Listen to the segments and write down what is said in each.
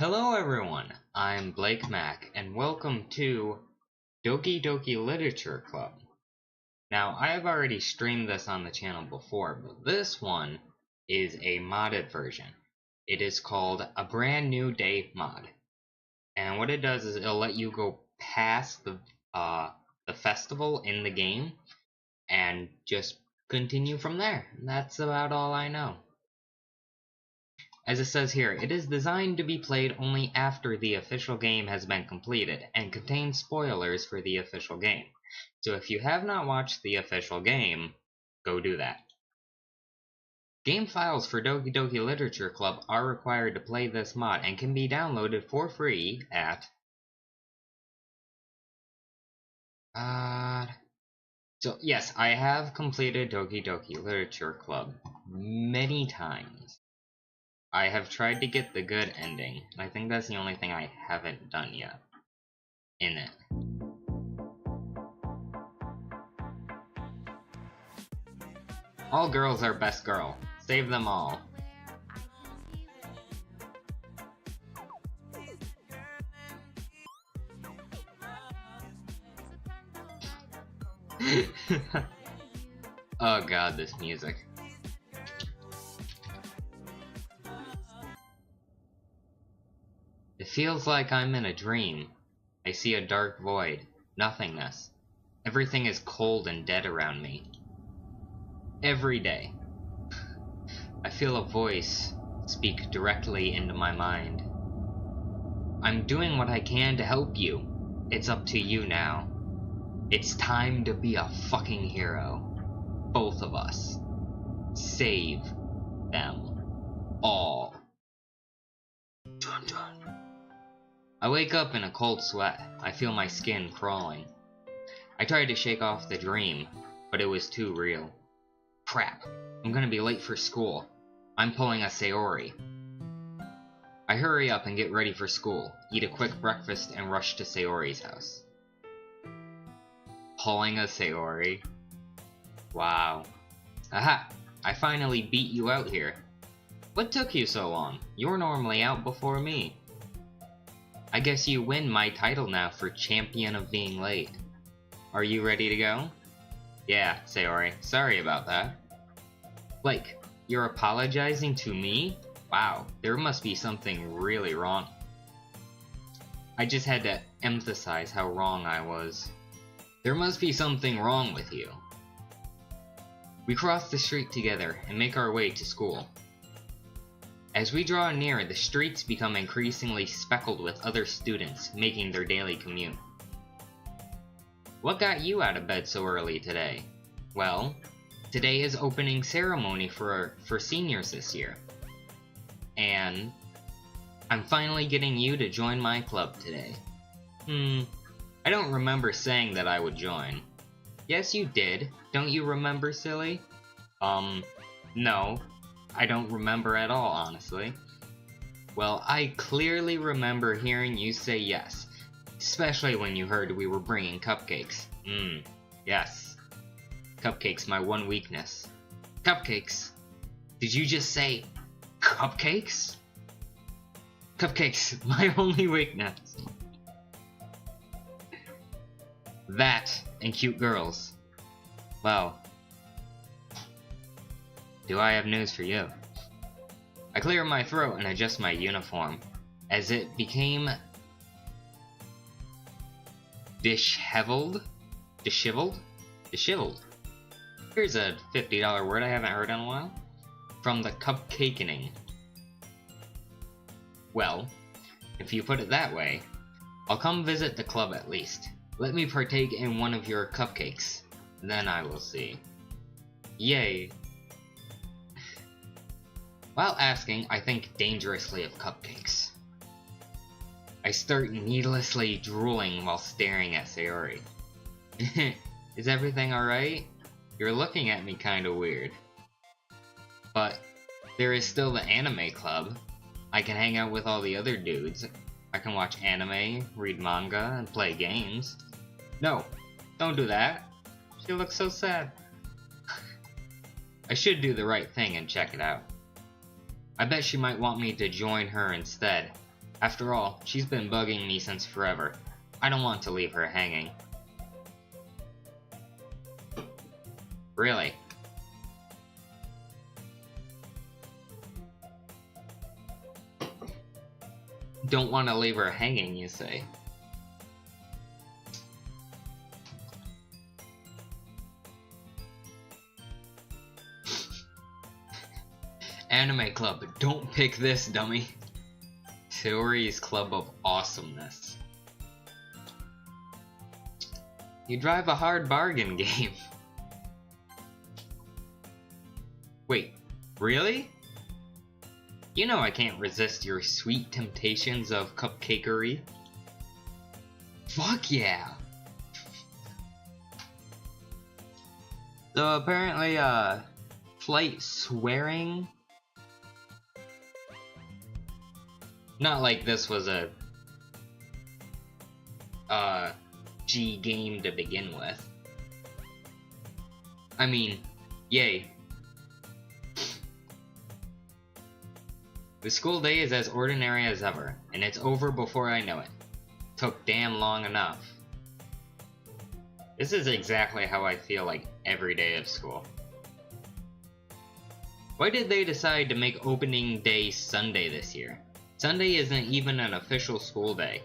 Hello everyone, I'm Blake Mack, and welcome to Doki Doki Literature Club. Now, I have already streamed this on the channel before, but this one is a modded version. It is called a Brand New Day mod. And what it does is it'll let you go past the festival in the game and just continue from there. That's about all I know. As it says here, it is designed to be played only after the official game has been completed, and contains spoilers for the official game. So if you have not watched the official game, go do that. Game files for Doki Doki Literature Club are required to play this mod, and can be downloaded for free at... So yes, I have completed Doki Doki Literature Club many times. I have tried to get the good ending. I think that's the only thing I haven't done yet in it. All girls are best girl. Save them all. Oh god, this music. It feels like I'm in a dream. I see a dark void, nothingness. Everything is cold and dead around me. Every day, I feel a voice speak directly into my mind. I'm doing what I can to help you. It's up to you now. It's time to be a fucking hero. Both of us. Save them all. Dun dun. I wake up in a cold sweat. I feel my skin crawling. I tried to shake off the dream, but it was too real. Crap, I'm gonna be late for school. I'm pulling a Sayori. I hurry up and get ready for school, eat a quick breakfast, and rush to Sayori's house. Pulling a Sayori? Wow. Aha! I finally beat you out here. What took you so long? You're normally out before me. I guess you win my title now for champion of being late. Are you ready to go? Yeah, Sayori. Sorry about that. Blake, you're apologizing to me? Wow, there must be something really wrong. I just had to emphasize how wrong I was. There must be something wrong with you. We cross the street together and make our way to school. As we draw near, the streets become increasingly speckled with other students making their daily commute. What got you out of bed so early today? Well, today is opening ceremony for seniors this year. And I'm finally getting you to join my club today. I don't remember saying that I would join. Yes, you did. Don't you remember, silly? No. I don't remember at all, honestly. Well, I clearly remember hearing you say yes. Especially when you heard we were bringing cupcakes. Yes. Cupcakes, my one weakness. Cupcakes? Did you just say cupcakes? Cupcakes, my only weakness. That and cute girls. Well, do I have news for you? I clear my throat and adjust my uniform, as it became disheveled? Disheveled? Here's a $50 word I haven't heard in a while. From the cupcakening. Well, if you put it that way, I'll come visit the club at least. Let me partake in one of your cupcakes. Then I will see. Yay. While asking, I think dangerously of cupcakes. I start needlessly drooling while staring at Sayori. Is everything alright? You're looking at me kinda weird. But there is still the anime club. I can hang out with all the other dudes. I can watch anime, read manga, and play games. No, don't do that. She looks so sad. I should do the right thing and check it out. I bet she might want me to join her instead. After all, she's been bugging me since forever. I don't want to leave her hanging. Really? Don't want to leave her hanging, you say? Anime Club, don't pick this, dummy. Sayori's Club of Awesomeness. You drive a hard bargain game. Wait, really? You know I can't resist your sweet temptations of cupcakery. Fuck yeah! So apparently, flight swearing. Not like this was a G game to begin with. I mean, yay. The school day is as ordinary as ever, and it's over before I know it. Took damn long enough. This is exactly how I feel like every day of school. Why did they decide to make opening day Sunday this year? Sunday isn't even an official school day.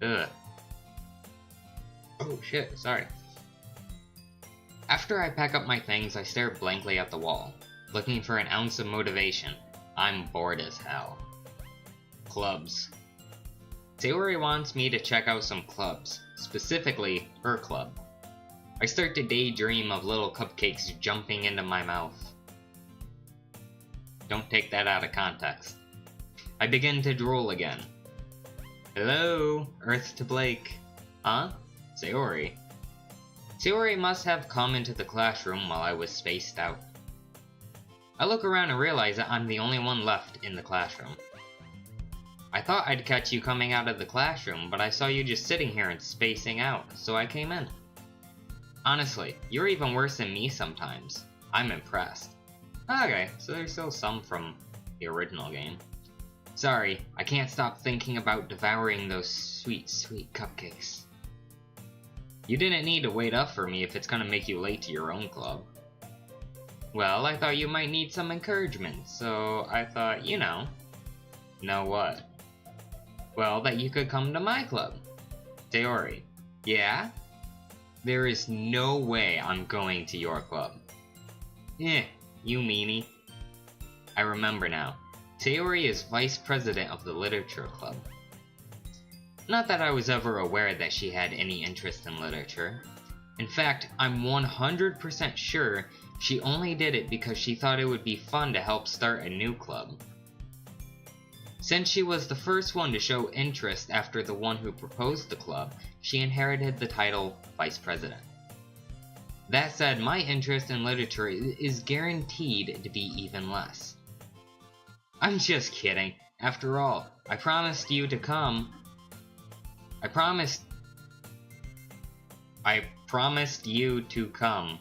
Ugh. Oh shit, sorry. After I pack up my things, I stare blankly at the wall, looking for an ounce of motivation. I'm bored as hell. Clubs. Sayori wants me to check out some clubs, specifically her club. I start to daydream of little cupcakes jumping into my mouth. Don't take that out of context. I begin to drool again. Hello, Earth to Blake. Huh? Sayori. Sayori must have come into the classroom while I was spaced out. I look around and realize that I'm the only one left in the classroom. I thought I'd catch you coming out of the classroom, but I saw you just sitting here and spacing out, so I came in. Honestly, you're even worse than me sometimes. I'm impressed. Okay, so there's still some from the original game. Sorry, I can't stop thinking about devouring those sweet, sweet cupcakes. You didn't need to wait up for me if it's gonna make you late to your own club. Well, I thought you might need some encouragement, so I thought, you know. Know what? Well, that you could come to my club. Sayori. Yeah? There is no way I'm going to your club. Eh, you meanie. I remember now. Sayori is vice president of the Literature Club. Not that I was ever aware that she had any interest in literature. In fact, I'm 100% sure she only did it because she thought it would be fun to help start a new club. Since she was the first one to show interest after the one who proposed the club, she inherited the title Vice President. That said, my interest in literature is guaranteed to be even less. I'm just kidding. After all, I promised you to come. I promised you to come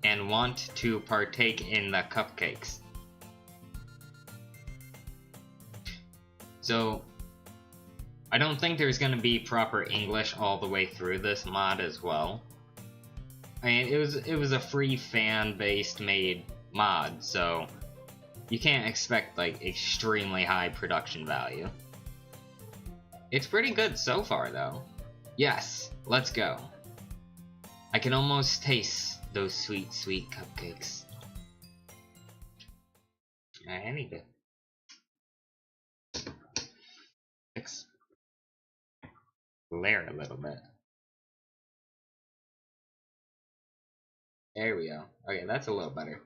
and want to partake in the cupcakes. So, I don't think there's gonna be proper English all the way through this mod as well. I mean, it was a free fan-based made mod, so you can't expect like extremely high production value. It's pretty good so far though. Yes, let's go. I can almost taste those sweet, sweet cupcakes. I need to fix glare a little bit. There we go. Okay, that's a little better.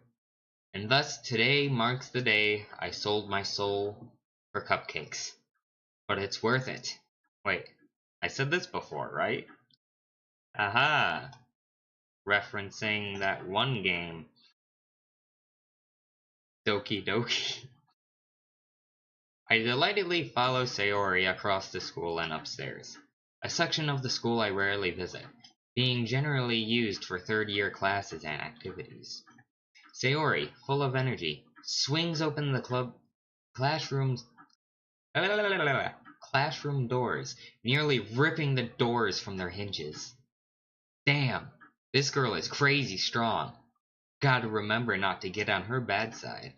And thus, today marks the day I sold my soul for cupcakes. But it's worth it. Wait, I said this before, right? Aha! Referencing that one game. Doki Doki. I delightedly follow Sayori across the school and upstairs. A section of the school I rarely visit, being generally used for third-year classes and activities. Sayori, full of energy, swings open the classroom's Classroom doors, nearly ripping the doors from their hinges. Damn, this girl is crazy strong. Gotta remember not to get on her bad side.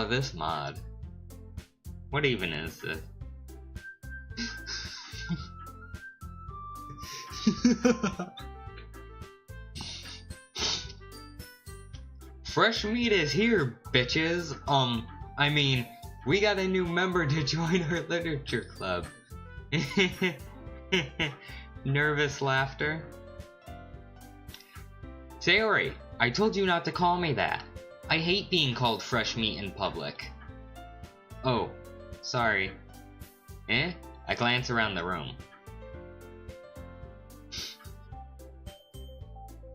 This mod. What even is this? Fresh meat is here, bitches. I mean, we got a new member to join our literature club. Nervous laughter. Sayori, I told you not to call me that. I hate being called fresh meat in public. Oh, sorry. I glance around the room.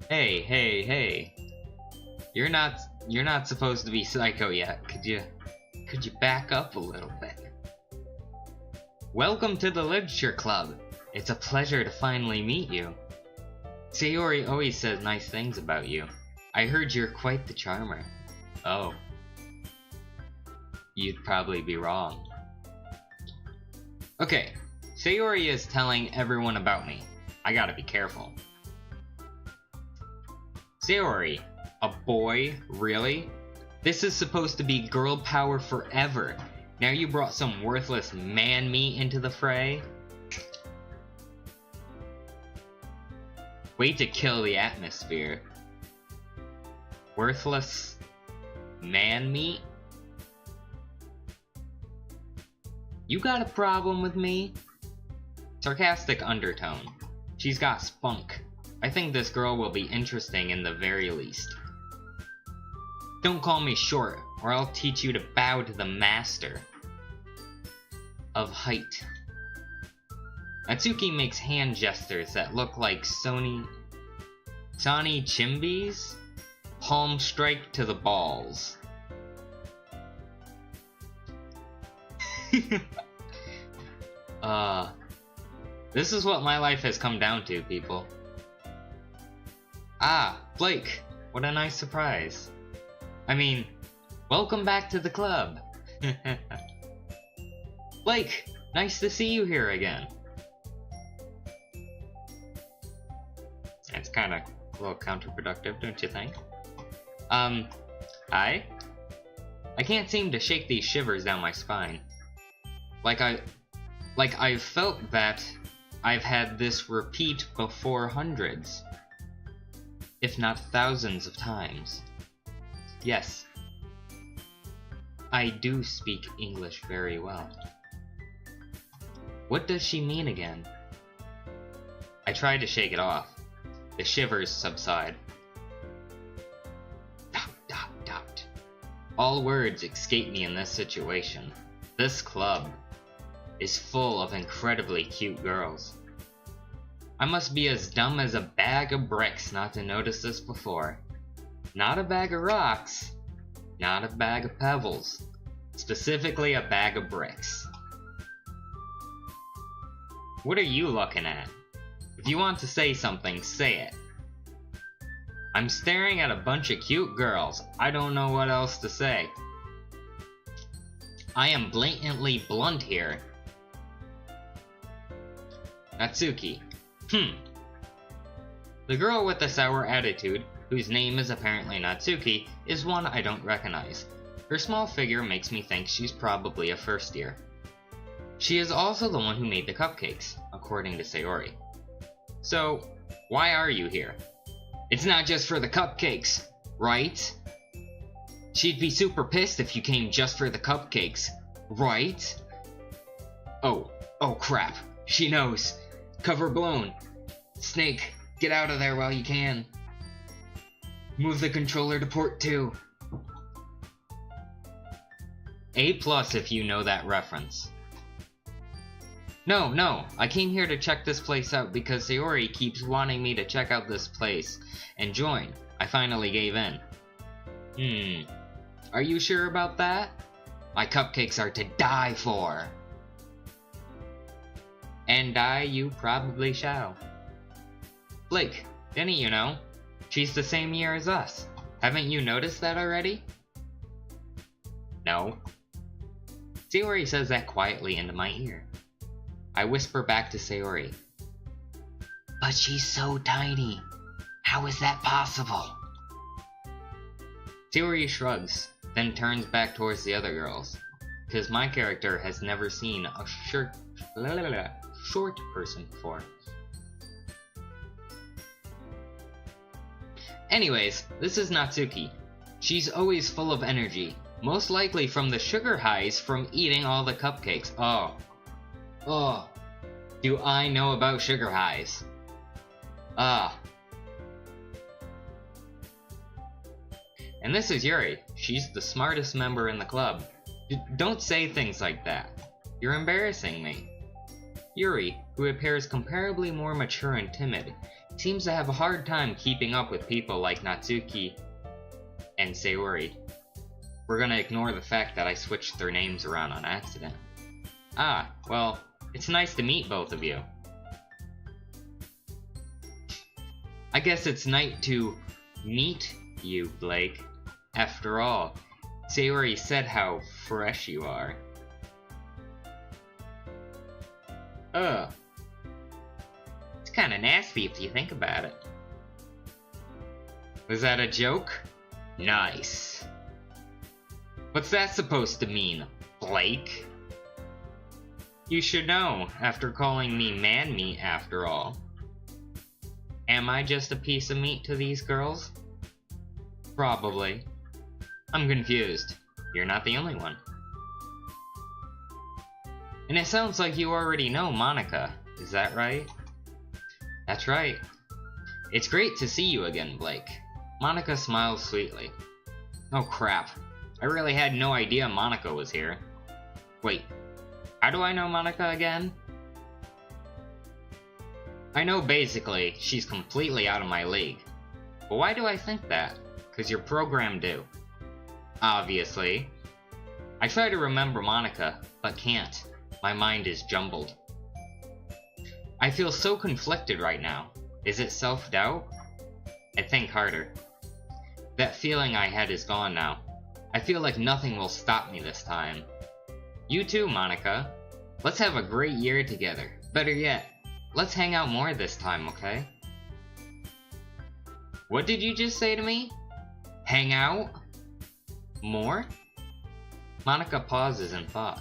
Hey. You're not supposed to be psycho yet. Could you back up a little bit? Welcome to the literature club. It's a pleasure to finally meet you. Sayori always says nice things about you. I heard you're quite the charmer. Oh. You'd probably be wrong. Okay, Sayori is telling everyone about me. I gotta be careful. Sayori, a boy? Really? This is supposed to be girl power forever. Now you brought some worthless man meat into the fray? Way to kill the atmosphere. Worthless man meat? You got a problem with me? Sarcastic undertone. She's got spunk. I think this girl will be interesting in the very least. Don't call me short, or I'll teach you to bow to the master of height. Natsuki makes hand gestures that look like Sony Chimbies? Palm strike to the balls. This is what my life has come down to, people. Ah, Blake, what a nice surprise. I mean, welcome back to the club. Blake, nice to see you here again. That's kind of a little counterproductive, don't you think? Hi? I can't seem to shake these shivers down my spine. I've felt that I've had this repeat before hundreds, if not thousands of times. Yes, I do speak English very well. What does she mean again? I try to shake it off. The shivers subside. Dot. All words escape me in this situation. This club is full of incredibly cute girls. I must be as dumb as a bag of bricks not to notice this before. Not a bag of rocks, not a bag of pebbles, specifically a bag of bricks. What are you looking at? If you want to say something, say it. I'm staring at a bunch of cute girls. I don't know what else to say. I am blatantly blunt here. Natsuki. The girl with the sour attitude, whose name is apparently Natsuki, is one I don't recognize. Her small figure makes me think she's probably a first year. She is also the one who made the cupcakes, according to Sayori. So, why are you here? It's not just for the cupcakes, right? She'd be super pissed if you came just for the cupcakes, right? Oh crap, she knows. Cover blown. Snake, get out of there while you can. Move the controller to port 2. A+ if you know that reference. No, I came here to check this place out because Sayori keeps wanting me to check out this place and join. I finally gave in. Are you sure about that? My cupcakes are to die for. And die you probably shall. Blake, didn't you know? She's the same year as us. Haven't you noticed that already? No. Sayori says that quietly into my ear. I whisper back to Sayori. But she's so tiny. How is that possible? Sayori shrugs, then turns back towards the other girls, because my character has never seen a short person before. Anyways, this is Natsuki. She's always full of energy, most likely from the sugar highs from eating all the cupcakes. Oh, do I know about sugar highs? And this is Yuri. She's the smartest member in the club. Don't say things like that. You're embarrassing me. Yuri, who appears comparably more mature and timid, seems to have a hard time keeping up with people like Natsuki and Sayori. We're gonna ignore the fact that I switched their names around on accident. Well, it's nice to meet both of you. I guess it's nice to meet you, Blake. After all, Sayori said how fresh you are. It's kinda nasty if you think about it. Was that a joke? Nice. What's that supposed to mean, Blake? You should know, after calling me man-meat after all. Am I just a piece of meat to these girls? Probably. I'm confused. You're not the only one. And it sounds like you already know Monica, is that right? That's right. It's great to see you again, Blake. Monica smiles sweetly. Oh crap. I really had no idea Monica was here. Wait, how do I know Monica again? I know basically she's completely out of my league. But why do I think that? 'Cause you're programmed to. Obviously. I try to remember Monica, but can't. My mind is jumbled. I feel so conflicted right now. Is it self-doubt? I think harder. That feeling I had is gone now. I feel like nothing will stop me this time. You too, Monica. Let's have a great year together. Better yet, let's hang out more this time, okay? What did you just say to me? Hang out? More? Monica pauses in thought.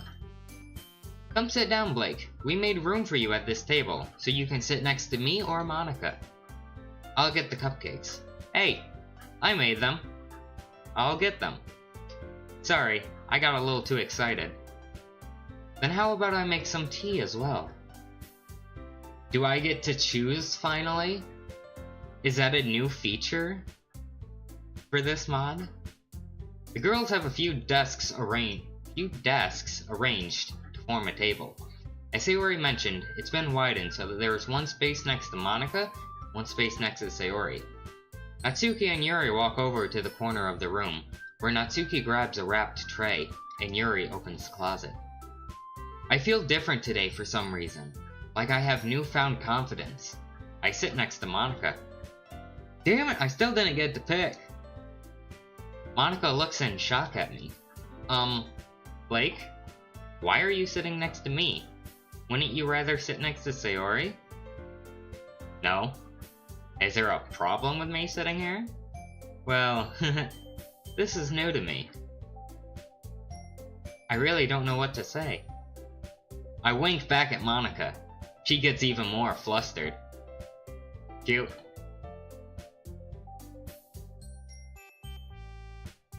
Come sit down, Blake. We made room for you at this table, so you can sit next to me or Monica. I'll get the cupcakes. Hey, I made them. I'll get them. Sorry, I got a little too excited. Then how about I make some tea as well? Do I get to choose, finally? Is that a new feature for this mod? The girls have a few desks arranged to form a table. As Sayori mentioned, it's been widened so that there is one space next to Monica, one space next to Sayori. Natsuki and Yuri walk over to the corner of the room, where Natsuki grabs a wrapped tray, and Yuri opens the closet. I feel different today for some reason, like I have newfound confidence. I sit next to Monica. Damn it, I still didn't get to pick. Monica looks in shock at me. Blake? Why are you sitting next to me? Wouldn't you rather sit next to Sayori? No. Is there a problem with me sitting here? Well, this is new to me. I really don't know what to say. I wink back at Monica. She gets even more flustered. Cute.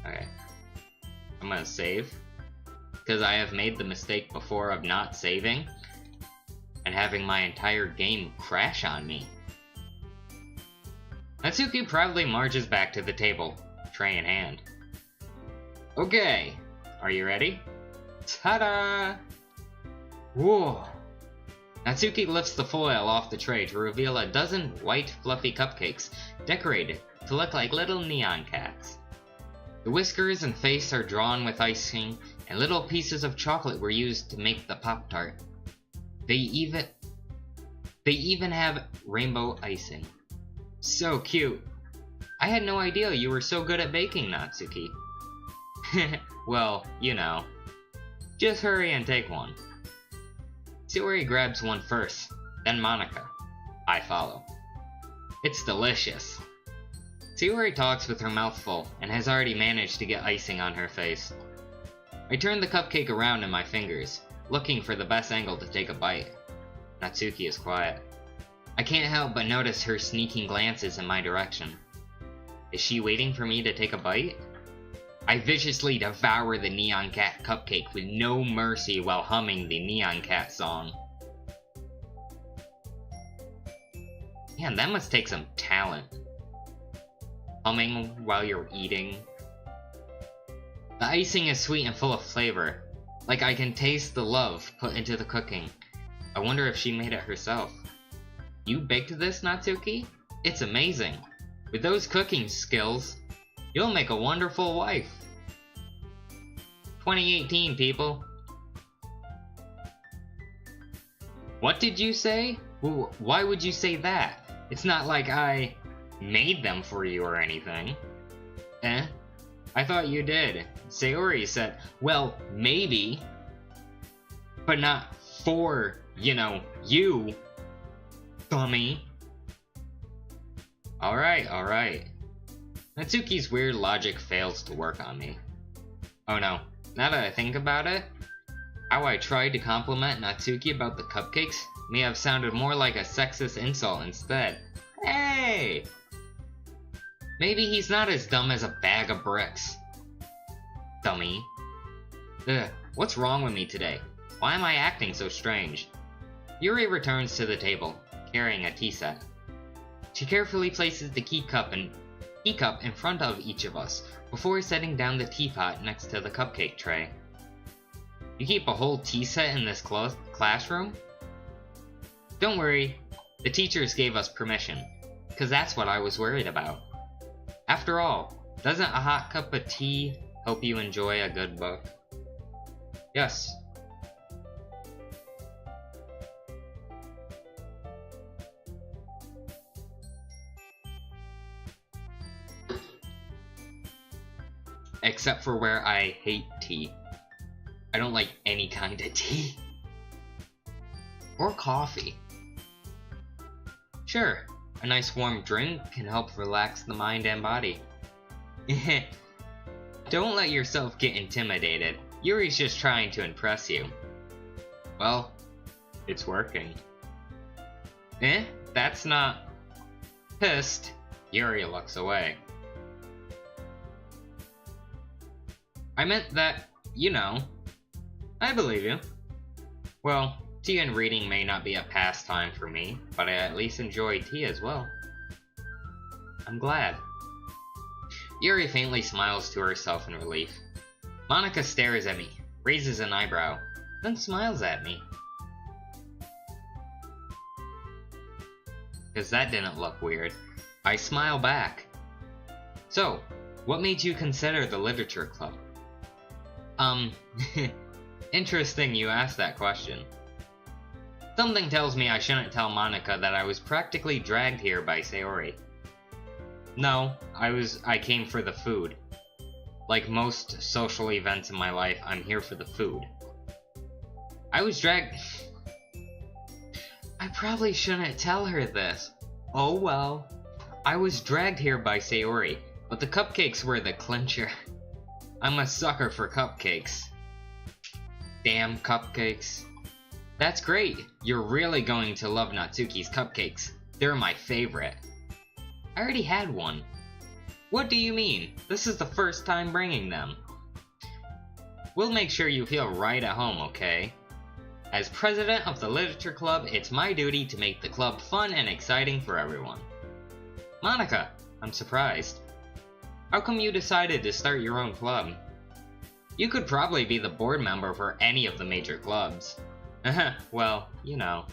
Okay. I'm gonna save. Because I have made the mistake before of not saving and having my entire game crash on me. Natsuki proudly marches back to the table, tray in hand. Okay, are you ready? Ta-da! Whoa! Natsuki lifts the foil off the tray to reveal a dozen white, fluffy cupcakes, decorated to look like little neon cats. The whiskers and face are drawn with icing, and little pieces of chocolate were used to make the Pop-Tart. They even have rainbow icing. So cute. I had no idea you were so good at baking, Natsuki. Well, you know. Just hurry and take one. Sayori grabs one first, then Monika. I follow. It's delicious. Sayori talks with her mouth full, and has already managed to get icing on her face. I turn the cupcake around in my fingers, looking for the best angle to take a bite. Natsuki is quiet. I can't help but notice her sneaking glances in my direction. Is she waiting for me to take a bite? I viciously devour the Neon Cat cupcake with no mercy while humming the Neon Cat song. Man, that must take some talent. Humming while you're eating. The icing is sweet and full of flavor. Like I can taste the love put into the cooking. I wonder if she made it herself. You baked this, Natsuki? It's amazing. With those cooking skills, you'll make a wonderful wife. 2018, people. What did you say? Why would you say that? It's not like I made them for you or anything. Eh? I thought you did. Sayori said, well, maybe. But not for, you know, you. Dummy. Alright. Natsuki's weird logic fails to work on me. Oh no, now that I think about it, how I tried to compliment Natsuki about the cupcakes may have sounded more like a sexist insult instead. Hey! Maybe he's not as dumb as a bag of bricks. Dummy. Ugh, what's wrong with me today? Why am I acting so strange? Yuri returns to the table, carrying a tea set. She carefully places the teacup in front of each of us, before setting down the teapot next to the cupcake tray. You keep a whole tea set in this classroom? Don't worry, the teachers gave us permission, cause that's what I was worried about. After all, doesn't a hot cup of tea help you enjoy a good book? Yes. Except for where I hate tea. I don't like any kind of tea. Or coffee. Sure, a nice warm drink can help relax the mind and body. Don't let yourself get intimidated. Yuri's just trying to impress you. Well, it's working. That's not... Pissed, Yuri looks away. I meant that, you know. I believe you. Well, tea and reading may not be a pastime for me, but I at least enjoy tea as well. I'm glad. Yuri faintly smiles to herself in relief. Monika stares at me, raises an eyebrow, then smiles at me. Because that didn't look weird. I smile back. So, what made you consider the literature club? Interesting you asked that question. Something tells me I shouldn't tell Monika that I was practically dragged here by Sayori. No, I came for the food. Like most social events in my life, I'm here for the food. I was dragged... I probably shouldn't tell her this. Oh well. I was dragged here by Sayori, but the cupcakes were the clincher. I'm a sucker for cupcakes. Damn cupcakes. That's great. You're really going to love Natsuki's cupcakes. They're my favorite. I already had one. What do you mean? This is the first time bringing them. We'll make sure you feel right at home, okay? As president of the Literature Club, it's my duty to make the club fun and exciting for everyone. Monika, I'm surprised. How come you decided to start your own club? You could probably be the board member for any of the major clubs. Well, you know.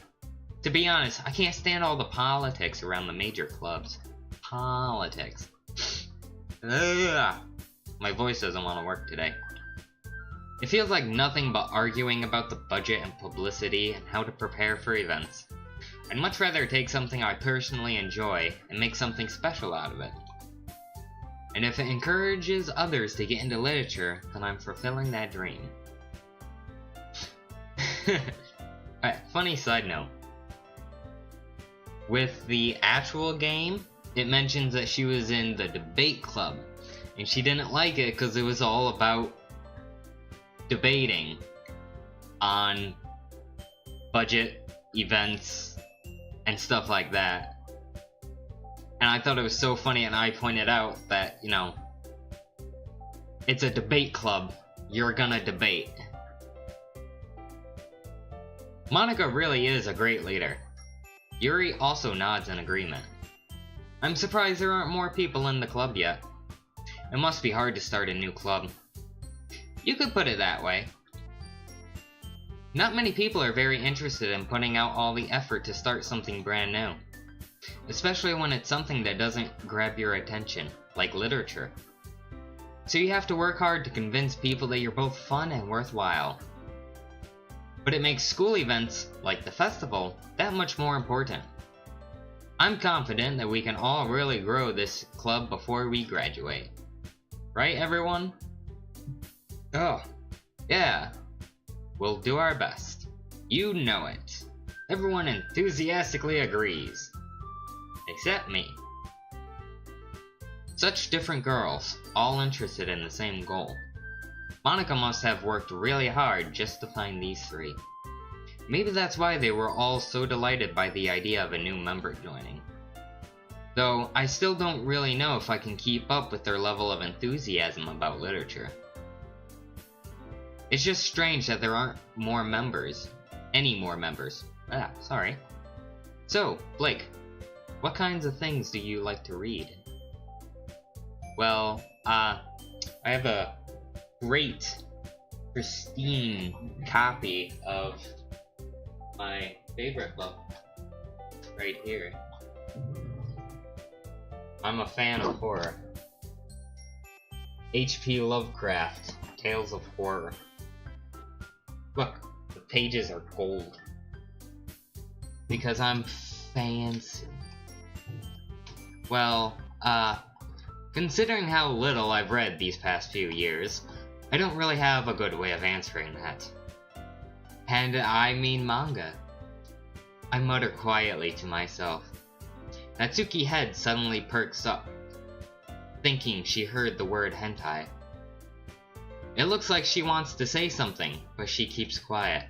To be honest, I can't stand all the politics around the major clubs. Politics. Ugh. My voice doesn't want to work today. It feels like nothing but arguing about the budget and publicity and how to prepare for events. I'd much rather take something I personally enjoy and make something special out of it. And if it encourages others to get into literature, then I'm fulfilling that dream. Alright, funny side note. With the actual game, it mentions that she was in the debate club. And she didn't like it because it was all about debating on budget, events, and stuff like that. And I thought it was so funny, and I pointed out that, you know, it's a debate club. You're gonna debate. Monica really is a great leader. Yuri also nods in agreement. I'm surprised there aren't more people in the club yet. It must be hard to start a new club. You could put it that way. Not many people are very interested in putting out all the effort to start something brand new. Especially when it's something that doesn't grab your attention, like literature. So you have to work hard to convince people that you're both fun and worthwhile. But it makes school events, like the festival, that much more important. I'm confident that we can all really grow this club before we graduate. Right, everyone? Oh, yeah. We'll do our best. You know it. Everyone enthusiastically agrees. Except me. Such different girls, all interested in the same goal. Monica must have worked really hard just to find these three. Maybe that's why they were all so delighted by the idea of a new member joining. Though, I still don't really know if I can keep up with their level of enthusiasm about literature. It's just strange that there aren't more members. Any more members. Sorry. So, Blake, what kinds of things do you like to read? Well, I have a great, pristine copy of my favorite book right here. I'm a fan of horror. H.P. Lovecraft, Tales of Horror. Look, the pages are gold. Because I'm fancy. Well, considering how little I've read these past few years, I don't really have a good way of answering that. And I mean manga. I mutter quietly to myself. Natsuki's head suddenly perks up, thinking she heard the word hentai. It looks like she wants to say something, but she keeps quiet.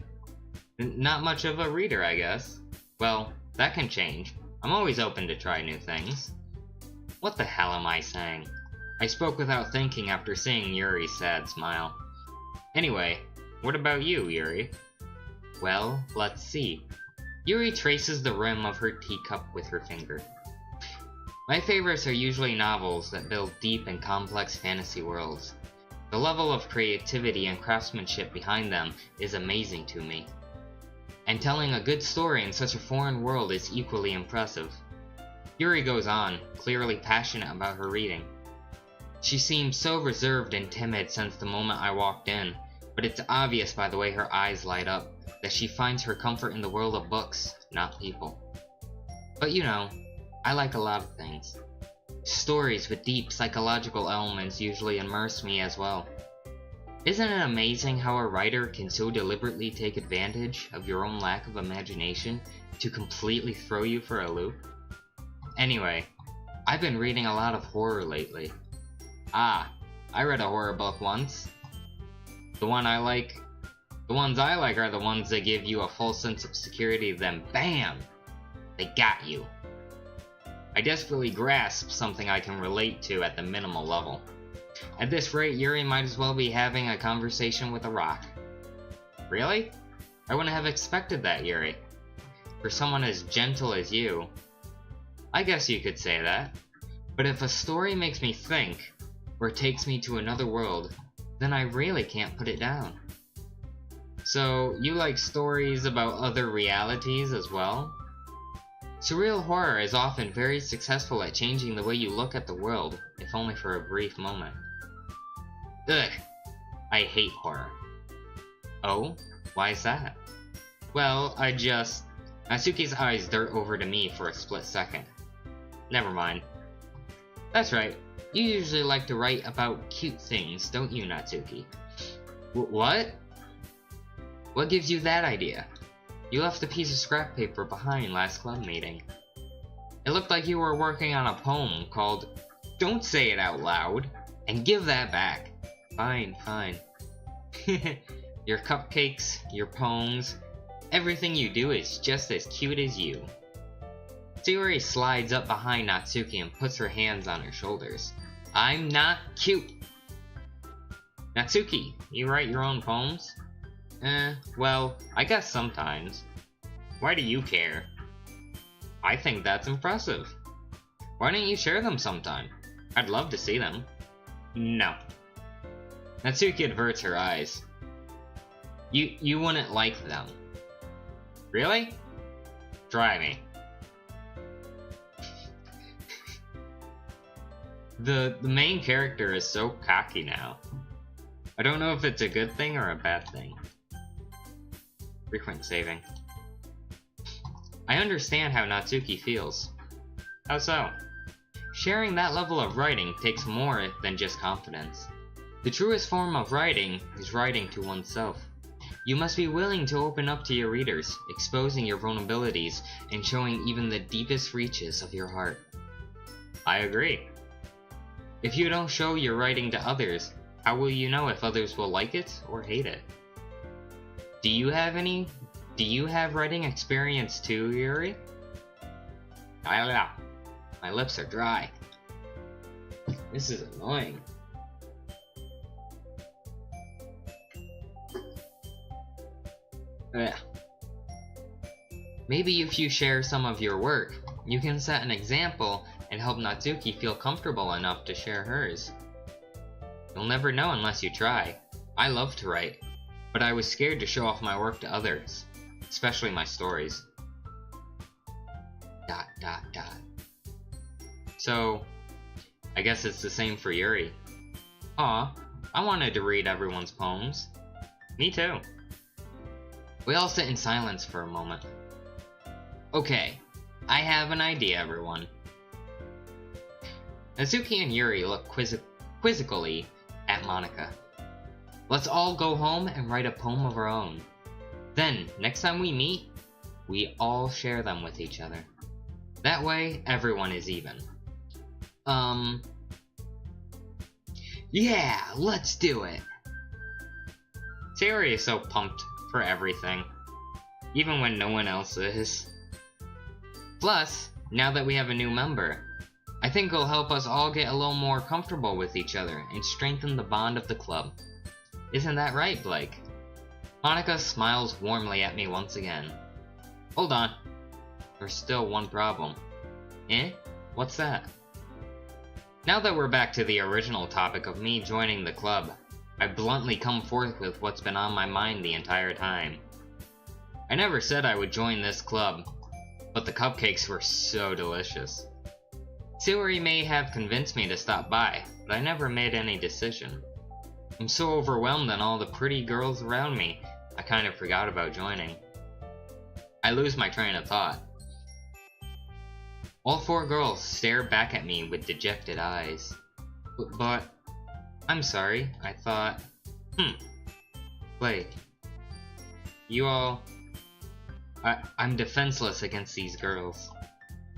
Not much of a reader, I guess. Well, that can change. I'm always open to try new things. What the hell am I saying? I spoke without thinking after seeing Yuri's sad smile. Anyway, what about you, Yuri? Well, let's see. Yuri traces the rim of her teacup with her finger. My favorites are usually novels that build deep and complex fantasy worlds. The level of creativity and craftsmanship behind them is amazing to me. And telling a good story in such a foreign world is equally impressive. Yuri goes on, clearly passionate about her reading. She seemed so reserved and timid since the moment I walked in, but it's obvious by the way her eyes light up that she finds her comfort in the world of books, not people. But you know, I like a lot of things. Stories with deep psychological elements usually immerse me as well. Isn't it amazing how a writer can so deliberately take advantage of your own lack of imagination to completely throw you for a loop? Anyway, I've been reading a lot of horror lately. I read a horror book once. The ones I like are the ones that give you a full sense of security, then BAM! They got you. I desperately grasp something I can relate to at the minimal level. At this rate, Yuri might as well be having a conversation with a rock. Really? I wouldn't have expected that, Yuri. For someone as gentle as you. I guess you could say that. But if a story makes me think, or takes me to another world, then I really can't put it down. So, you like stories about other realities as well? Surreal horror is often very successful at changing the way you look at the world, if only for a brief moment. Ugh! I hate horror. Oh? Why is that? Well, Natsuki's eyes dart over to me for a split second. Never mind. That's right. You usually like to write about cute things, don't you, Natsuki? What? What gives you that idea? You left a piece of scrap paper behind last club meeting. It looked like you were working on a poem called Don't Say It Out Loud, and give that back. Fine, fine. Your cupcakes, your poems, everything you do is just as cute as you. Sayori slides up behind Natsuki and puts her hands on her shoulders. I'm not cute! Natsuki, you write your own poems? Well, I guess sometimes. Why do you care? I think that's impressive. Why don't you share them sometime? I'd love to see them. No. Natsuki averts her eyes. You wouldn't like them. Really? Try me. The main character is so cocky now. I don't know if it's a good thing or a bad thing. Frequent saving. I understand how Natsuki feels. How so? Sharing that level of writing takes more than just confidence. The truest form of writing is writing to oneself. You must be willing to open up to your readers, exposing your vulnerabilities and showing even the deepest reaches of your heart. I agree. If you don't show your writing to others, how will you know if others will like it or hate it? Do you have writing experience too, Yuri? I don't know. My lips are dry. This is annoying. Ugh. Maybe if you share some of your work, you can set an example and help Natsuki feel comfortable enough to share hers. You'll never know unless you try. I love to write, but I was scared to show off my work to others, especially my stories. ... So, I guess it's the same for Yuri. Aw, I wanted to read everyone's poems. Me too. We all sit in silence for a moment. Okay, I have an idea, everyone. Natsuki and Yuri look quizzically at Monika. Let's all go home and write a poem of our own. Then, next time we meet, we all share them with each other. That way, everyone is even. Yeah, let's do it! Sayori is so pumped for everything, even when no one else is. Plus, now that we have a new member, I think it'll help us all get a little more comfortable with each other and strengthen the bond of the club. Isn't that right, Blake? Monika smiles warmly at me once again. Hold on. There's still one problem. Eh? What's that? Now that we're back to the original topic of me joining the club, I bluntly come forth with what's been on my mind the entire time. I never said I would join this club, but the cupcakes were so delicious. Sayori may have convinced me to stop by, but I never made any decision. I'm so overwhelmed on all the pretty girls around me, I kind of forgot about joining. I lose my train of thought. All four girls stare back at me with dejected eyes. But I'm sorry, I thought... Blake. You all... I'm defenseless against these girls.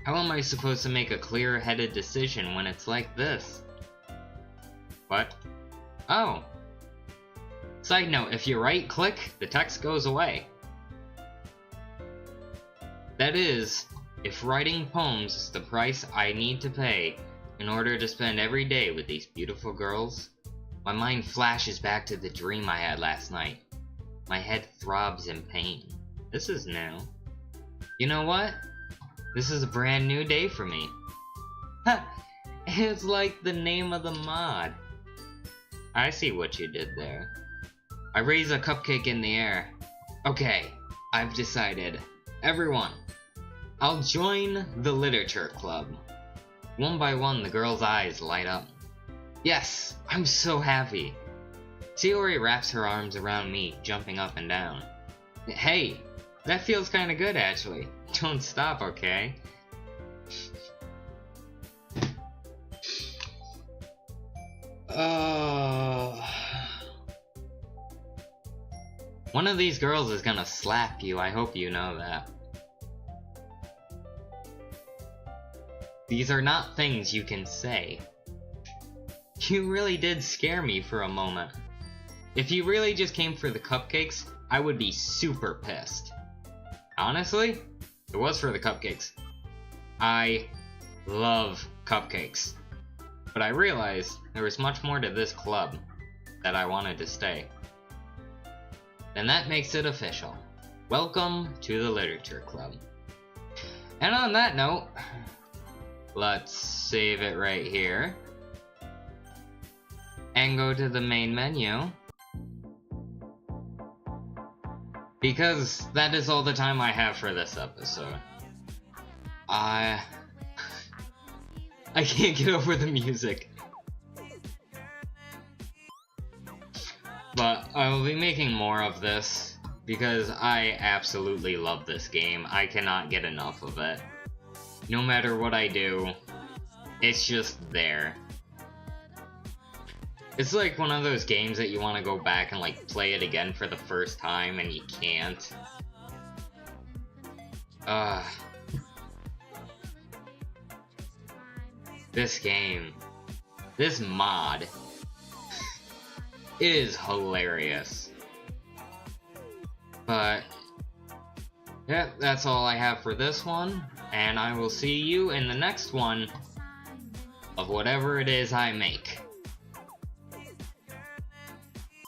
How am I supposed to make a clear-headed decision when it's like this? What? Oh. Side note, if you right-click, the text goes away. That is, if writing poems is the price I need to pay in order to spend every day with these beautiful girls, my mind flashes back to the dream I had last night. My head throbs in pain. This is new. You know what? This is a brand new day for me. Ha! It's like the name of the mod. I see what you did there. I raise a cupcake in the air. Okay, I've decided. Everyone, I'll join the Literature Club. One by one, the girls' eyes light up. Yes, I'm so happy. Sayori wraps her arms around me, jumping up and down. Hey, that feels kinda good actually. Don't stop, okay? One of these girls is gonna slap you, I hope you know that. These are not things you can say. You really did scare me for a moment. If you really just came for the cupcakes, I would be super pissed. Honestly, it was for the cupcakes. I love cupcakes. But I realized there was much more to this club that I wanted to stay. And that makes it official. Welcome to the Literature Club. And on that note, let's save it right here. And go to the main menu. Because that is all the time I have for this episode. I can't get over the music. But I will be making more of this because I absolutely love this game. I cannot get enough of it. No matter what I do, it's just there. It's like one of those games that you want to go back and like play it again for the first time and you can't. This game, this mod, it is hilarious. But, yeah, that's all I have for this one, and I will see you in the next one of whatever it is I make.